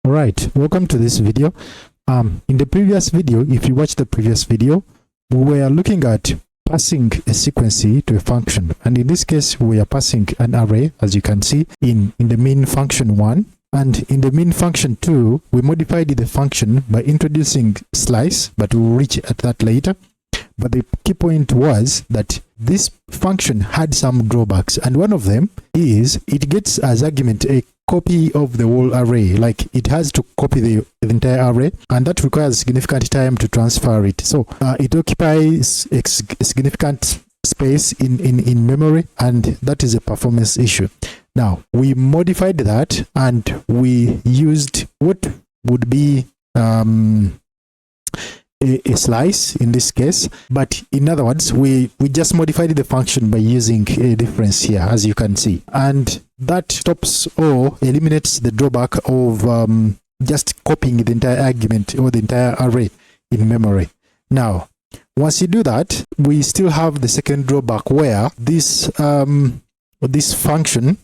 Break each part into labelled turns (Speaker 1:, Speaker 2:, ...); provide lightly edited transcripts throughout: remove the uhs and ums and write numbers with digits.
Speaker 1: Alright, welcome to this video. In the previous video, if you watch the previous video, we were looking at passing a sequence to a function, and in this case we are passing an array, as you can see in the main function 1, and in the main function 2 we modified the function by introducing slice, but we'll reach at that later. But the key point was that this function had some drawbacks, and one of them is it gets as argument a copy of the whole array. Like, it has to copy the entire array, and that requires significant time to transfer it. So it occupies a significant space in memory, and that is a performance issue. Now we modified that, and we used what would be a slice in this case, but in other words, we just modified the function by using a difference here, as you can see, and that stops or eliminates the drawback of just copying the entire argument or the entire array in memory. Now once you do that, we still have the second drawback where this this function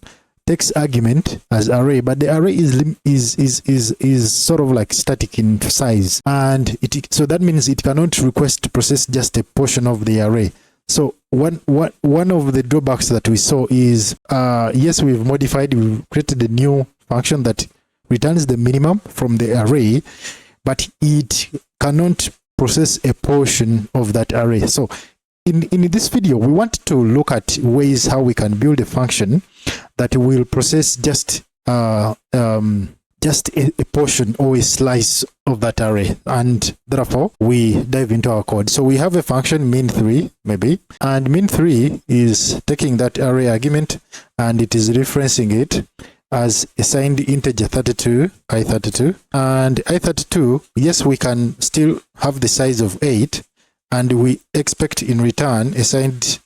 Speaker 1: takes argument as array, but the array is sort of like static in size, and so that means it cannot request to process just a portion of the array. So one of the drawbacks that we saw is yes, we've created a new function that returns the minimum from the array, but it cannot process a portion of that array. So in this video, we want to look at ways how we can build a function that will process just a portion or a slice of that array, and therefore we dive into our code. So we have a function min3 maybe, and min3 is taking that array argument and it is referencing it as assigned integer 32, i32, and i32, yes, we can still have the size of 8, and we expect in return assigned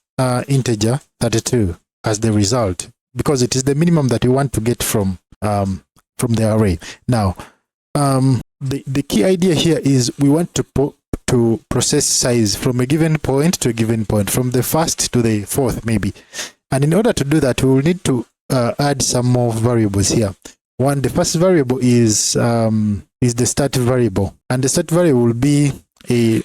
Speaker 1: integer 32 as the result, because it is the minimum that we want to get from the array. Now the key idea here is we want to process size from a given point to a given point, from the first to the fourth maybe, and in order to do that we will need to add some more variables here. The first variable is the start variable, and the start variable will be a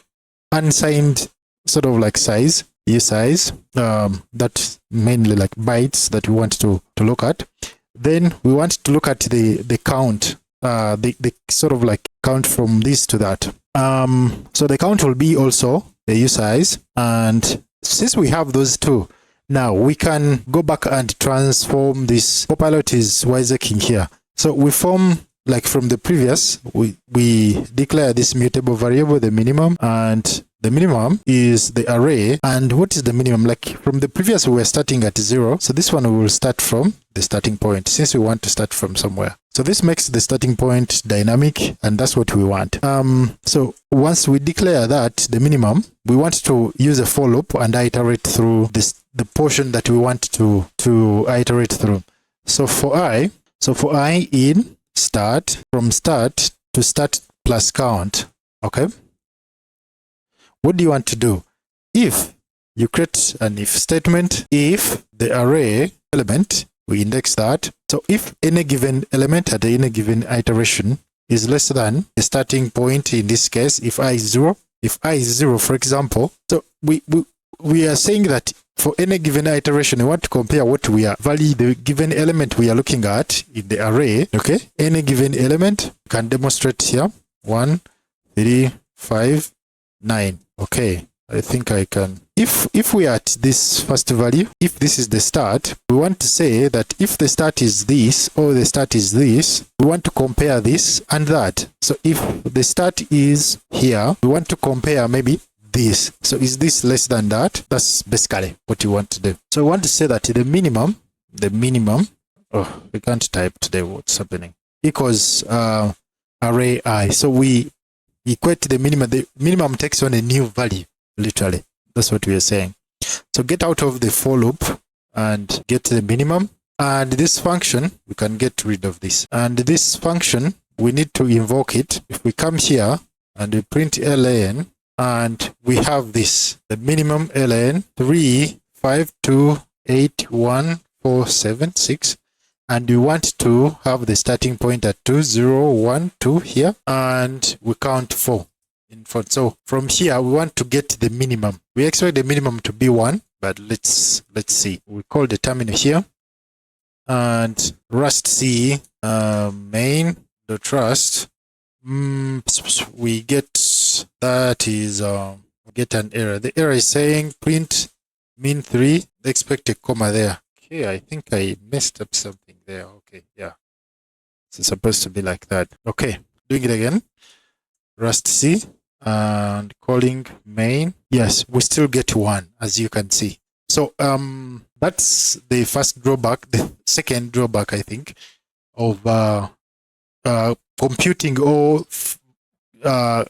Speaker 1: unsigned sort of like size, size, that's mainly like bytes that we want to look at. Then we want to look at the count, the sort of like count from this to that. So the count will be also the size, and since we have those two, now we can go back and transform this. Copilot is wisecking here. So we form, like from the previous, we declare this mutable variable, the minimum, and the minimum is the array. And what is the minimum? Like from the previous, we were starting at 0. So this one we will start from the starting point, since we want to start from somewhere. So this makes the starting point dynamic, and that's what we want. So once we declare that, the minimum, we want to use a for loop and iterate through the portion that we want to iterate through. So for I in start, from start to start plus count, okay? What do you want to do? If you create an if statement, if the array element, we index that. So if any given element at any given iteration is less than the starting point, in this case, if I is 0, for example, so we are saying that for any given iteration, we want to compare what we are value the given element we are looking at in the array. Okay, any given element, you can demonstrate here 1, 3, 5, 9. Okay, I think I can. If we are at this first value, if this is the start, we want to say that if the start is this or the start is this, we want to compare this and that. So if the start is here, we want to compare maybe this. So is this less than that? That's basically what you want to do. So we want to say that the minimum, oh, we can't type today, what's happening, equals array I. So we equate the minimum takes on a new value, literally. That's what we are saying. So get out of the for loop and get the minimum, and this function, we can get rid of this. And this function, we need to invoke it. If we come here and we print ln, and we have this, the minimum ln 3, 5, 2, 8, 1, 4, 7, 6, and we want to have the starting point at 2, 0, 1, 2 here, and we count 4 in front. So from here we want to get the minimum. We expect the minimum to be 1, but let's see. We call the terminal here, and rust c main dot rust. We get that is we get an error. The error is saying print min3. Expect a comma there. Okay, I think I messed up something there. Okay, yeah, it's supposed to be like that. Okay, doing it again. Rust c and calling main. Yes, we still get 1, as you can see. So that's the first drawback. The second drawback, I think, of computing or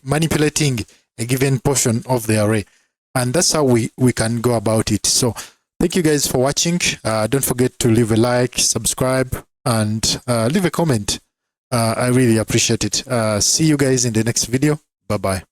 Speaker 1: manipulating a given portion of the array, and that's how we can go about it. So thank you guys for watching. Don't forget to leave a like, subscribe, and leave a comment. I really appreciate it. See you guys in the next video. Bye bye.